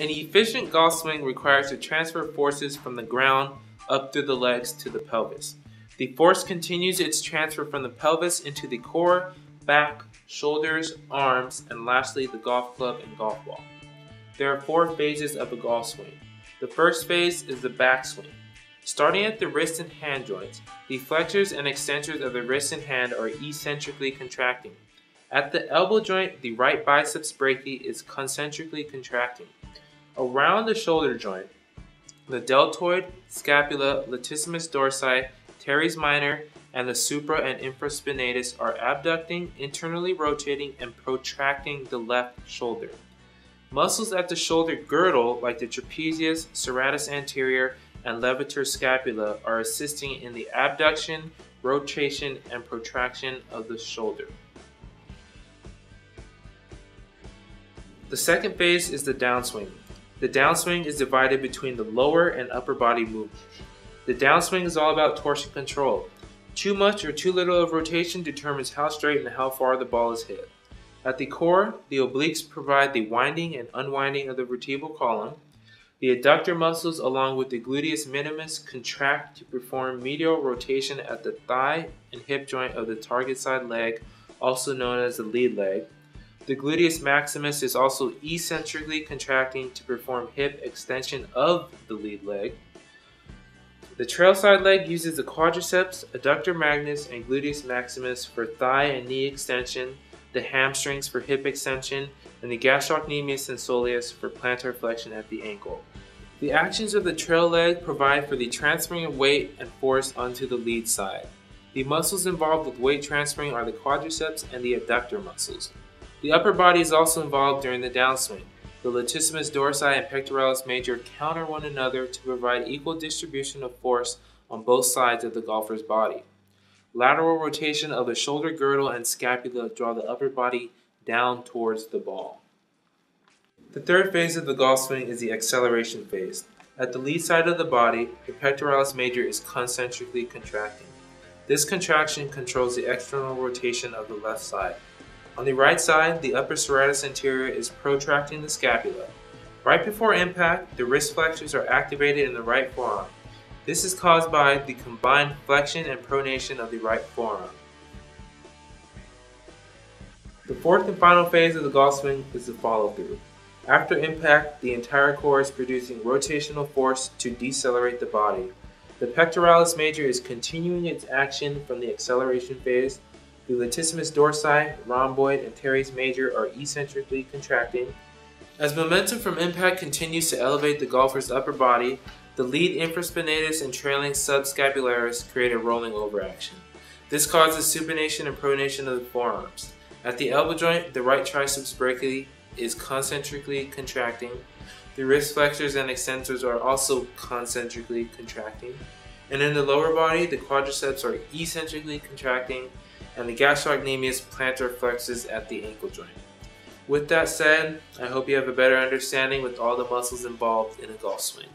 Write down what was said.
An efficient golf swing requires to transfer forces from the ground up through the legs to the pelvis. The force continues its transfer from the pelvis into the core, back, shoulders, arms, and lastly the golf club and golf ball. There are 4 phases of a golf swing. The first phase is the backswing. Starting at the wrist and hand joints, the flexors and extensors of the wrist and hand are eccentrically contracting. At the elbow joint, the right biceps brachii is concentrically contracting. Around the shoulder joint, the deltoid, scapula, latissimus dorsi, teres minor, and the supra and infraspinatus are abducting, internally rotating, and protracting the left shoulder. Muscles at the shoulder girdle, like the trapezius, serratus anterior, and levator scapula, are assisting in the abduction, rotation, and protraction of the shoulder. The second phase is the downswing. The downswing is divided between the lower and upper body movements. The downswing is all about torsion control. Too much or too little of rotation determines how straight and how far the ball is hit. At the core, the obliques provide the winding and unwinding of the vertebral column. The adductor muscles along with the gluteus minimus contract to perform medial rotation at the thigh and hip joint of the target side leg, also known as the lead leg. The gluteus maximus is also eccentrically contracting to perform hip extension of the lead leg. The trail side leg uses the quadriceps, adductor magnus, and gluteus maximus for thigh and knee extension, the hamstrings for hip extension, and the gastrocnemius and soleus for plantar flexion at the ankle. The actions of the trail leg provide for the transferring of weight and force onto the lead side. The muscles involved with weight transferring are the quadriceps and the adductor muscles. The upper body is also involved during the downswing. The latissimus dorsi and pectoralis major counter one another to provide equal distribution of force on both sides of the golfer's body. Lateral rotation of the shoulder girdle and scapula draw the upper body down towards the ball. The third phase of the golf swing is the acceleration phase. At the lead side of the body, the pectoralis major is concentrically contracting. This contraction controls the external rotation of the left side. On the right side, the upper serratus anterior is protracting the scapula. Right before impact, the wrist flexors are activated in the right forearm. This is caused by the combined flexion and pronation of the right forearm. The fourth and final phase of the golf swing is the follow-through. After impact, the entire core is producing rotational force to decelerate the body. The pectoralis major is continuing its action from the acceleration phase. The latissimus dorsi, rhomboid, and teres major are eccentrically contracting. As momentum from impact continues to elevate the golfer's upper body, the lead infraspinatus and trailing subscapularis create a rolling over action. This causes supination and pronation of the forearms. At the elbow joint, the right triceps brachii is concentrically contracting. The wrist flexors and extensors are also concentrically contracting. And in the lower body, the quadriceps are eccentrically contracting, and the gastrocnemius plantar flexes at the ankle joint. With that said, I hope you have a better understanding with all the muscles involved in a golf swing.